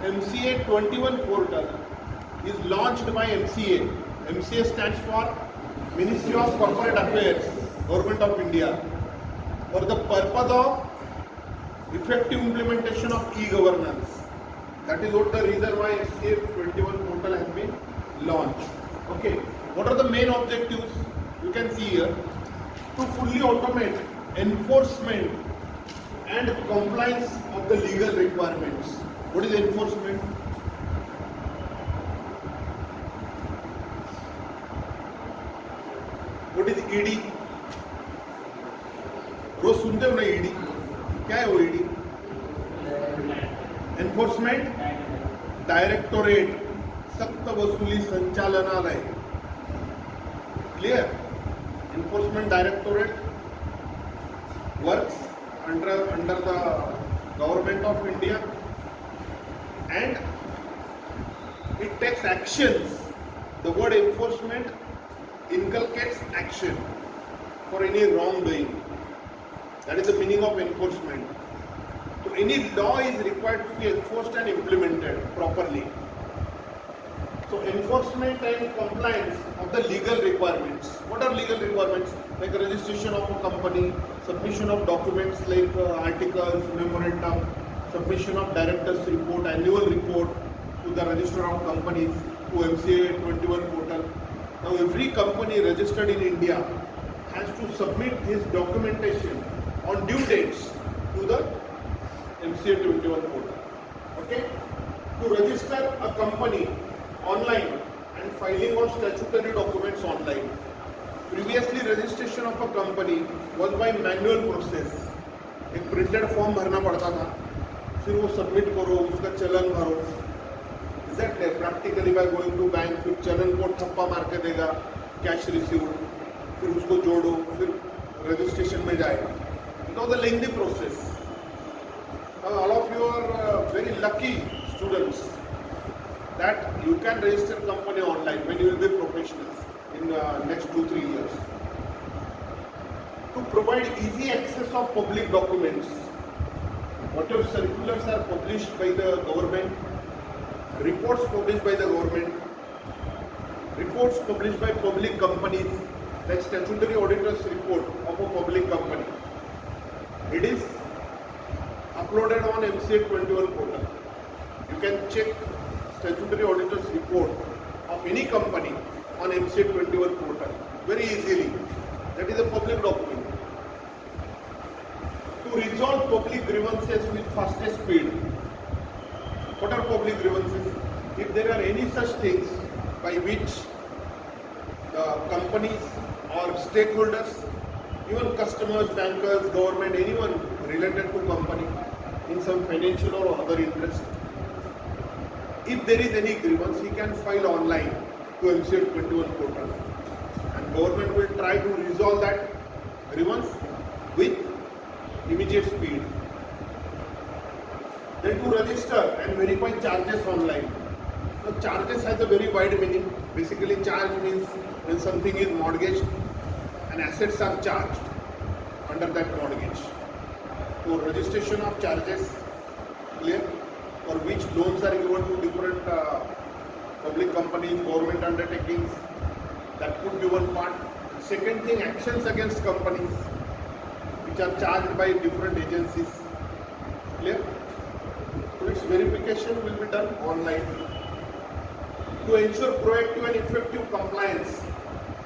MCA 21 portal is launched by MCA. MCA stands for Ministry of Corporate Affairs, Government of India, for the purpose of effective implementation of e-governance. That is what the reason why MCA 21 portal has been launched. Okay, what are the main objectives? You can see here, to fully automate enforcement and compliance of the legal requirements. What is enforcement? What is ED? रोज सुनते हो ना ED? क्या है वो ED? Enforcement directorate, सक्त वसूली संचालनालय. Clear? Enforcement Directorate works under the Government of India and it takes actions. The word enforcement inculcates action for any wrongdoing. That is the meaning of enforcement. So any law is required to be enforced and implemented properly. So enforcement and compliance of the legal requirements. What are legal requirements? Like registration of a company, submission of documents like articles, memorandum, submission of director's report, annual report to the register of companies, to MCA 21 portal. Now every company registered in India has to submit his documentation on due dates to the MCA 21 portal. Okay? To register a company online and filing of statutory documents online. Previously registration of a company was by manual process. एक printed form भरना पड़ता था, फिर वो submit करो, उसका चलन भरो. Exactly, practically by going to bank, फिर चलन को ठप्पा मार के देगा, cash received, फिर उसको जोड़ो, फिर registration में जाएगा. It was a lengthy process. Now all of you are very lucky students that you can register company online when you will be professionals in the next 2-3 years. To provide easy access of public documents, whatever circulars are published by the government, reports published by the government, reports published by public companies, like statutory auditor's report of a public company. It is uploaded on MCA 21 portal. You can check statutory auditor's report of any company on MCA 21 portal very easily. That is a public document. To resolve public grievances with fastest speed. What are public grievances? If there are any such things by which the companies or stakeholders, even customers, bankers, government, anyone related to company in some financial or other interest, if there is any grievance, he can file online to MCA 21 portal. And government will try to resolve that grievance with immediate speed. Then to register and verify charges online. So charges has a very wide meaning. Basically charge means when something is mortgaged and assets are charged under that mortgage. So registration of charges, clear? For which loans are given to different public companies, government undertakings, that could be one part. Second thing, actions against companies which are charged by different agencies, clear? So its verification will be done online. To ensure proactive and effective compliance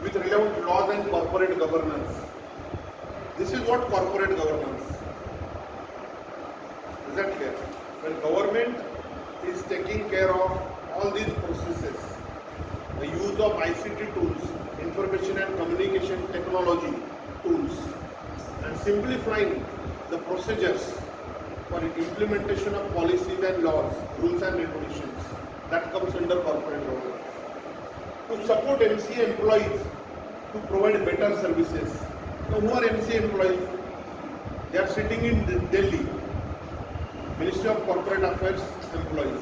with relevant laws and corporate governance. This is what corporate governance. Is that clear? When government is taking care of all these processes, the use of ICT tools, information and communication technology tools, and simplifying the procedures for implementation of policies and laws, rules and regulations, that comes under corporate governance. To support MCA employees to provide better services. Now, who are MCA employees? They are sitting in Delhi. Ministry of Corporate Affairs employees.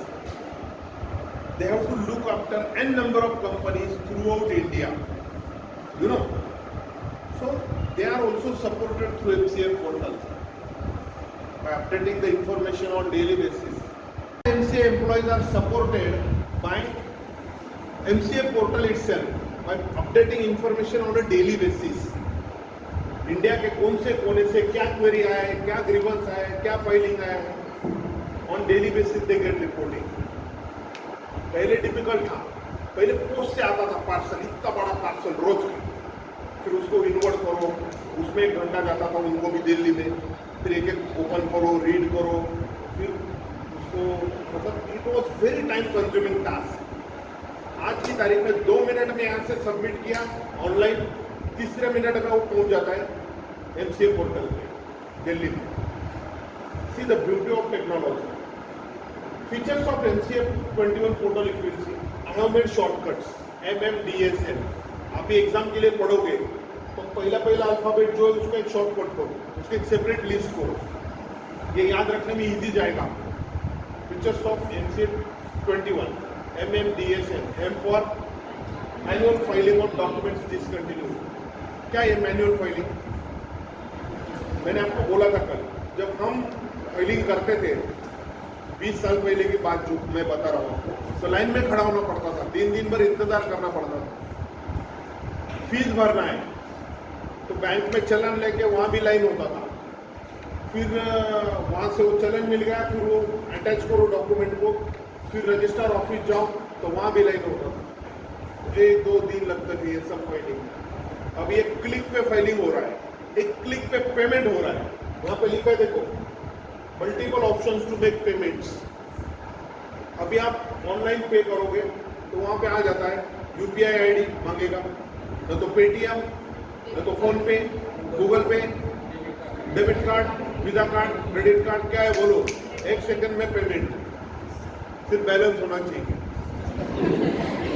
They have to look after n number of companies throughout India. You know. So they are also supported through MCA portal by updating the information on daily basis. MCA employees employees are supported by MCA portal itself by updating information on a daily basis. India के कौन से कोने से क्या query आया है, क्या grievance आया है, क्या फाइलिंग आया है, on daily basis they get reporting. पहले डिफिकल्ट था, पहले पोस्ट से आता था पार्सल, इतना बड़ा पार्सल रोज का, फिर उसको इन्वर्ट करो, उसमें 1 घंटा जाता था उनको भी दिल्ली में, फिर एक एक ओपन करो, रीड करो, फिर उसको मतलब it was very time consuming task. आज की तारीख में 2 मिनट में यहाँ से सबमिट किया ऑनलाइन, तीसरे मिनट में वो पहुंच जाता है MCA पोर्टल पे दिल्ली में. See the beauty of technology. Features of MCA 21 portal if you see, I have made shortcuts MMDSN. आप भी एग्जाम के लिए पढ़ोगे तो पहला अल्फाबेट जो है उसका एक शॉर्टकट करो, उसकी एक सेपरेट लिस्ट करो, ये याद रखने में इजी जाएगा. Features of MCA 21 MMDSN, M for manual filing of documents discontinued. क्या है मैनुअल फाइलिंग? मैंने आपको बोला था कल, जब हम फाइलिंग करते थे 20 साल पहले की बात जो मैं बता रहा हूँ, तो लाइन में खड़ा होना पड़ता था, 3 दिन भर इंतजार करना पड़ता था. फीस भरना है तो बैंक में चलन लेके वहाँ भी लाइन होता था, फिर वहाँ से वो चलन मिल गया, फिर वो अटैच करो डॉक्यूमेंट को, फिर रजिस्ट्रार ऑफिस जाओ तो वहाँ भी लाइन होता था. 1-2 दिन लगते थे ये सब फाइलिंग. अभी एक क्लिक पे फाइलिंग हो रहा है, एक क्लिक पे पेमेंट हो रहा है. वहाँ पे लिखा है देखो, multiple options to make payments. अभी आप ऑनलाइन पे करोगे तो वहाँ पे आ जाता है UPI ID मांगेगा, न तो पेटीएम, न तो फोन पे, गूगल पे, debit card, visa card, credit card, क्या है बोलो, 1 सेकंड में पेमेंट. फिर बैलेंस होना चाहिए.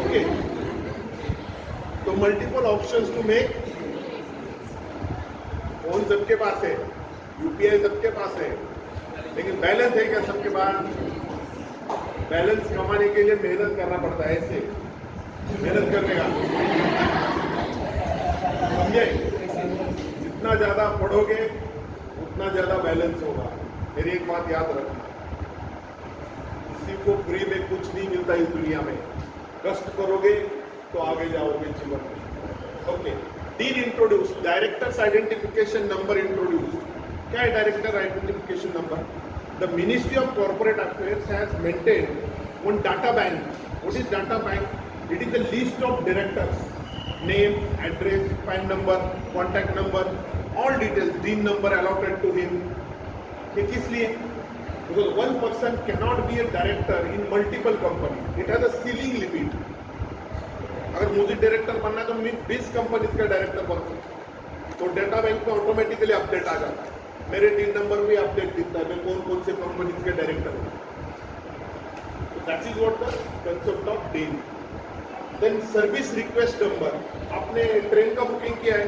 ओके, तो multiple options to make. Phone सबके पास है, UPI सबके पास है, लेकिन बैलेंस है क्या सबके पास? बैलेंस कमाने के लिए मेहनत करना पड़ता है. ऐसे मेहनत करने का, समझे? जितना ज्यादा पढ़ोगे उतना ज्यादा बैलेंस होगा. मेरी एक बात याद रखना, किसी को फ्री में कुछ नहीं मिलता इस दुनिया में. कष्ट करोगे तो आगे जाओगे जीवन में. Okay, DIN introduce directors identification number introduce. क्या है director identification number? The ministry of corporate affairs has maintain one data bank. What is data bank? It is the list of directors, name, address, PAN number, contact number, all details, DIN number allotted to him. ये किस लिए? Because one person cannot be a director in multiple company. It has a ceiling limit. अगर मुझे director बनना है तो मैं 20 company का डायरेक्टर बन सकता, तो डाटा बैंक में ऑटोमेटिकली अपडेट आ जाता है. मेरे डीन नंबर भी अपडेट दिखता है, मैं कौन से कंपनी के डायरेक्टर हूँ. That is what the concept of DIN. Then service request number. आपने ट्रेन का बुकिंग किया है,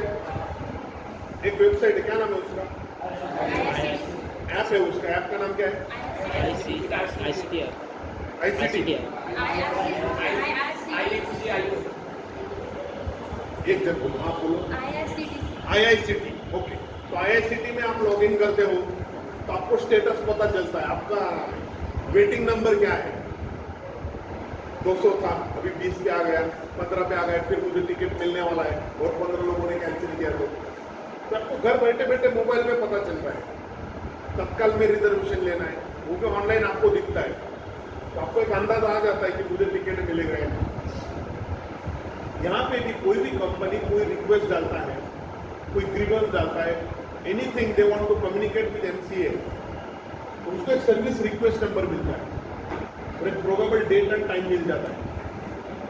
एक वेबसाइट है, क्या नाम है उसका? ऐप है, उसका ऐप का नाम क्या है? ICT. एक जन बोलो, आप बोलो. IICT. ओके, तो IICT में आप लॉग इन करते हो तो आपको स्टेटस पता चलता है. आपका वेटिंग नंबर क्या है? 200 था, अभी 20 पे आ गया, 15 पे आ गया, फिर मुझे टिकट मिलने वाला है और 15 लोगों ने कैंसिल किया. तो आपको घर बैठे बैठे मोबाइल में पता चल रहा है. तत्काल में रिजर्वेशन लेना है, वो भी ऑनलाइन आपको दिखता है, तो आपको एक अंदाजा आ जाता है कि मुझे टिकट मिलेगा. यहाँ पे भी कोई भी कंपनी कोई रिक्वेस्ट डालता है, कोई ग्रीवेंस डालता है, anything they want to communicate with MCA, तो उसको एक सर्विस रिक्वेस्ट नंबर मिलता है और एक प्रोबेबल डेट एंड टाइम मिल जाता है,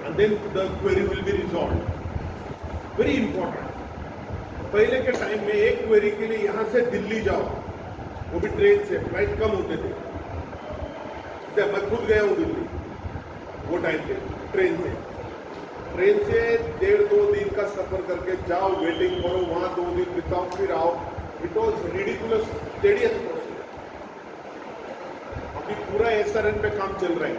and then the query will be resolve. Very important. पहले के टाइम में एक क्वेरी के लिए यहाँ से दिल्ली जाओ, वो भी ट्रेन से, फ्लाइट कम होते थे. मैं खुद गया हूँ दिल्ली वो टाइम पे, ट्रेन से 1.5-2 दिन का सफर करके जाओ, वेटिंग करो, वहाँ 2 दिन बिताओ, फिर आओ. It was ridiculous tedious process. अभी पूरा SRN पे काम चल रहा है,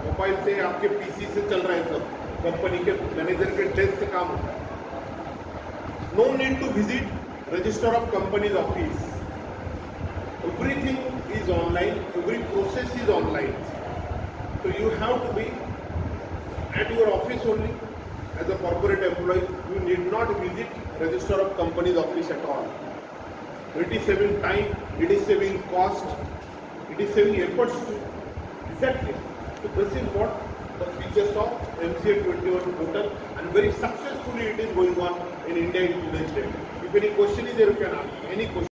मोबाइल से, आपके PC से चल रहा है सब. कंपनी के मैनेजर के डेस्क से काम होता है. No need to visit register of companies office. Everything is online, every process is online. you have to be at your office only as a corporate employee. You need not visit Register of Companies office at all. It is saving time, it is saving cost, it is saving efforts too. Exactly. So this is what the features of MCA 21 portal, and very successfully it is going on in India in today's date. If any question is there, you can ask any question.